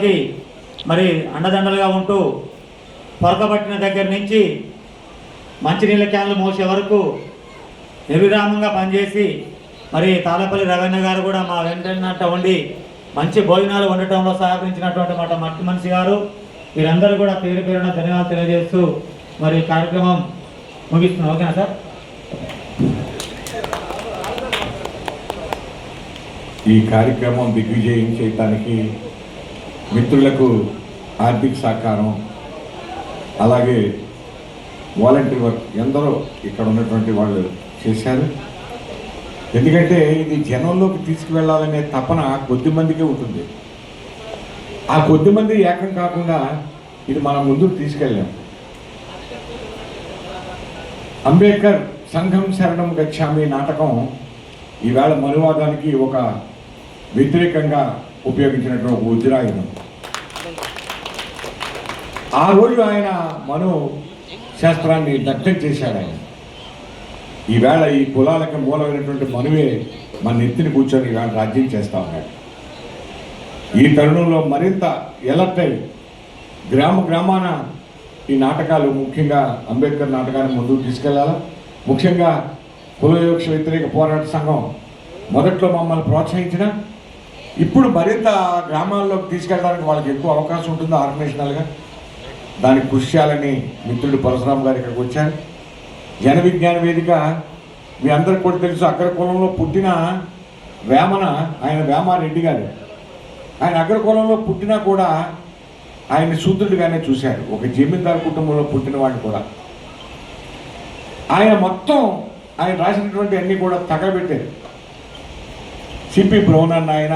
కి మరి అండదండలుగా ఉంటూ పొరకబట్టిన దగ్గర నుంచి మంచినీళ్ళ క్యాన్లు మోసే వరకు నిర్విరామంగా పనిచేసి మరి తాళపల్లి రవీణ గారు కూడా మా వెంటనంట ఉండి మంచి భోజనాలు వండటంలో సహకరించినటువంటి మాట మట్టి మనిషి గారు, వీరందరూ కూడా పేరు పేరున ధన్యవాదాలు తెలియజేస్తూ మరి కార్యక్రమం ముగిస్తున్నాం. ఓకేనా సార్? ఈ కార్యక్రమం దిగ్విజయం చేయడానికి మిత్రులకు ఆర్థిక సహకారం, అలాగే వాలంటీర్ వర్క్ ఎందరో ఇక్కడ ఉన్నటువంటి వాళ్ళు చేశారు. ఎందుకంటే ఇది జనంలోకి తీసుకువెళ్ళాలనే తపన కొద్దిమందికే ఉంటుంది. ఆ కొద్దిమంది ఏకం కాకుండా ఇది మనం ముందుకు తీసుకెళ్ళాం. అంబేద్కర్ సంఘం శరణం గచ్చామి నాటకం ఈవేళ మనువాదానికి ఒక వ్యతిరేకంగా ఉపయోగించినటువంటి ఒక ఉజ్రాయుధం. ఆ రోజు ఆయన మను శాస్త్రాన్ని దగ్ధం చేశాడు. ఆయన ఈవేళ ఈ కులాలకు మూలమైనటువంటి మనువే మన నెత్తిని కూర్చొని ఈవేళ రాజ్యం చేస్తూ ఉన్నాడు. ఈ తరుణంలో మరింత ఎలర్ట్ అయి గ్రామాన ఈ నాటకాలు, ముఖ్యంగా అంబేద్కర్ నాటకాన్ని ముందుకు తీసుకెళ్లాలా. ముఖ్యంగా కుల వివక్ష వ్యతిరేక పోరాట సంఘం మొదట్లో మమ్మల్ని ప్రోత్సహించిన, ఇప్పుడు మరింత గ్రామాల్లోకి తీసుకెళ్ళడానికి వాళ్ళకి ఎక్కువ అవకాశం ఉంటుంది ఆర్గనైజేషనల్గా. దానికి కృషి చేయాలని మిత్రుడు పరశురామ్ గారు ఇక్కడికి వచ్చారు. జన విజ్ఞాన వేదిక మీ అందరికి కూడా తెలుసు. అగ్రకులంలో పుట్టిన వేమన, ఆయన వేమారెడ్డి గారు, ఆయన అగ్రకులంలో పుట్టినా కూడా ఆయన శూద్రుడిగానే చూశారు. ఒక జమీందారు కుటుంబంలో పుట్టిన వాడిని కూడా ఆయన మొత్తం ఆయన రాసినటువంటి అన్నీ కూడా తగలబెట్టారు. సిపి బ్రౌన్ అన్న ఆయన